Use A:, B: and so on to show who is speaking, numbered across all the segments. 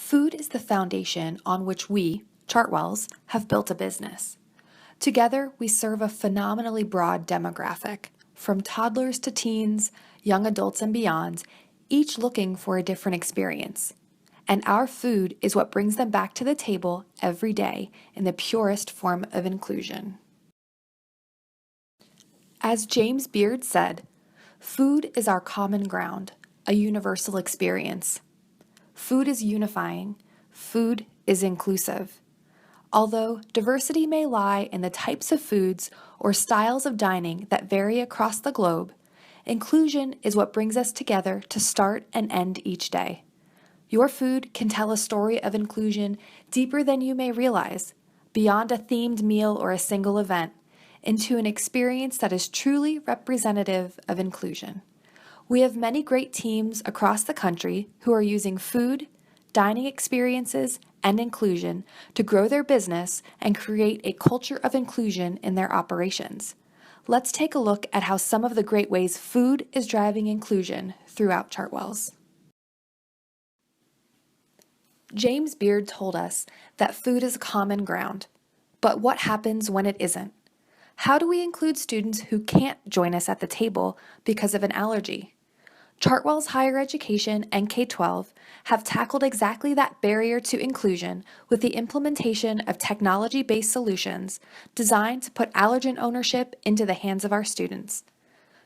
A: Food is the foundation on which we, Chartwells, have built a business. Together, we serve a phenomenally broad demographic, from toddlers to teens, young adults and beyond, each looking for a different experience. And our food is what brings them back to the table every day in the purest form of inclusion. As James Beard said, food is our common ground, a universal experience. Food is unifying. Food is inclusive. Although diversity may lie in the types of foods or styles of dining that vary across the globe, inclusion is what brings us together to start and end each day. Your food can tell a story of inclusion deeper than you may realize, beyond a themed meal or a single event, into an experience that is truly representative of inclusion. We have many great teams across the country who are using food, dining experiences, and inclusion to grow their business and create a culture of inclusion in their operations. Let's take a look at how some of the great ways food is driving inclusion throughout Chartwells. James Beard told us that food is common ground, but what happens when it isn't? How do we include students who can't join us at the table because of an allergy? Chartwells Higher Education and K-12 have tackled exactly that barrier to inclusion with the implementation of technology-based solutions designed to put allergen ownership into the hands of our students.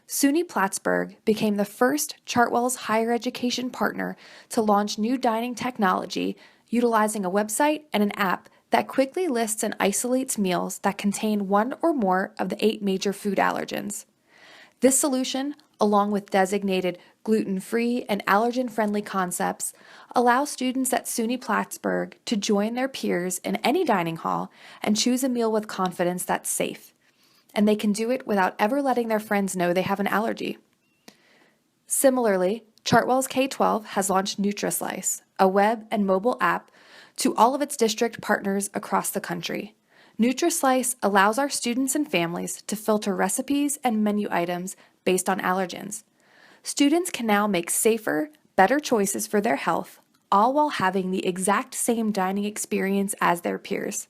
A: SUNY Plattsburgh became the first Chartwells Higher Education partner to launch new dining technology utilizing a website and an app that quickly lists and isolates meals that contain one or more of the 8 major food allergens. This solution, along with designated gluten-free and allergen-friendly concepts, allows students at SUNY Plattsburgh to join their peers in any dining hall and choose a meal with confidence that's safe. And they can do it without ever letting their friends know they have an allergy. Similarly, Chartwells K-12 has launched NutriSlice, a web and mobile app, to all of its district partners across the country. NutriSlice allows our students and families to filter recipes and menu items based on allergens. Students can now make safer, better choices for their health, all while having the exact same dining experience as their peers.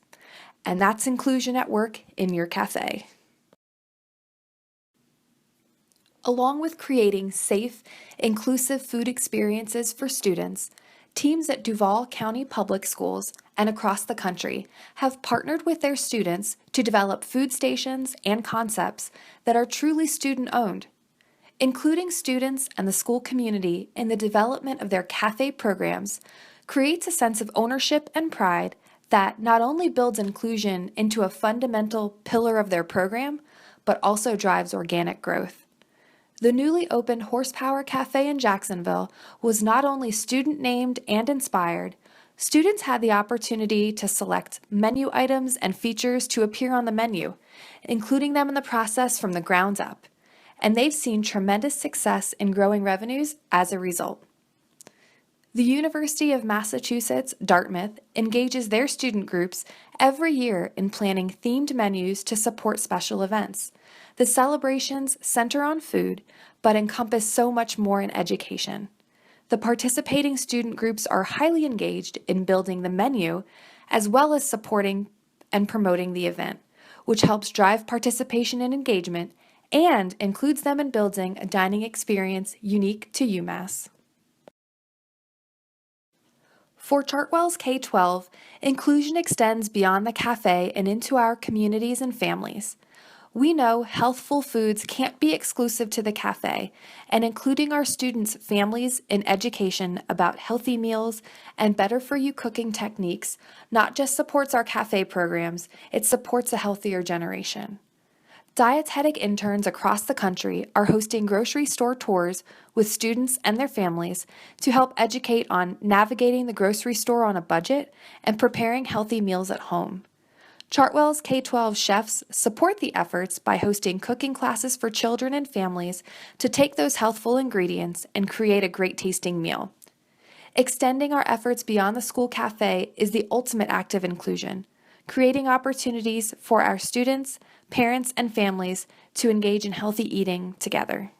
A: And that's inclusion at work in your cafe. Along with creating safe, inclusive food experiences for students, teams at Duval County Public Schools and across the country have partnered with their students to develop food stations and concepts that are truly student-owned. Including students and the school community in the development of their cafe programs creates a sense of ownership and pride that not only builds inclusion into a fundamental pillar of their program, but also drives organic growth. The newly opened Horsepower Cafe in Jacksonville was not only student-named and inspired, students had the opportunity to select menu items and features to appear on the menu, including them in the process from the ground up. And they've seen tremendous success in growing revenues as a result. The University of Massachusetts, Dartmouth, engages their student groups every year in planning themed menus to support special events. The celebrations center on food, but encompass so much more in education. The participating student groups are highly engaged in building the menu, as well as supporting and promoting the event, which helps drive participation and engagement and includes them in building a dining experience unique to UMass. For Chartwells K-12, inclusion extends beyond the cafe and into our communities and families. We know healthful foods can't be exclusive to the cafe, and including our students' families in education about healthy meals and better-for-you cooking techniques not just supports our cafe programs, it supports a healthier generation. Dietetic interns across the country are hosting grocery store tours with students and their families to help educate on navigating the grocery store on a budget and preparing healthy meals at home. Chartwells K-12 chefs support the efforts by hosting cooking classes for children and families to take those healthful ingredients and create a great tasting meal. Extending our efforts beyond the school cafe is the ultimate act of inclusion, creating opportunities for our students, parents, and families to engage in healthy eating together.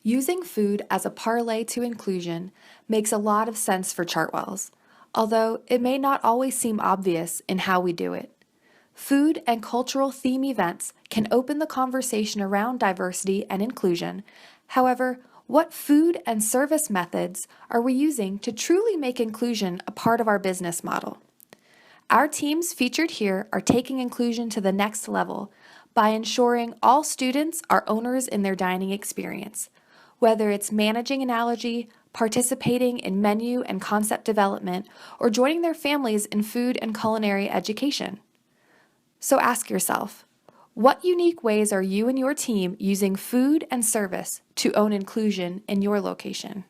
A: Using food as a parlay to inclusion makes a lot of sense for Chartwells, although it may not always seem obvious in how we do it. Food and cultural theme events can open the conversation around diversity and inclusion. However, what food and service methods are we using to truly make inclusion a part of our business model? Our teams featured here are taking inclusion to the next level by ensuring all students are owners in their dining experience, whether it's managing analogy, participating in menu and concept development, or joining their families in food and culinary education. So ask yourself, what unique ways are you and your team using food and service to own inclusion in your location?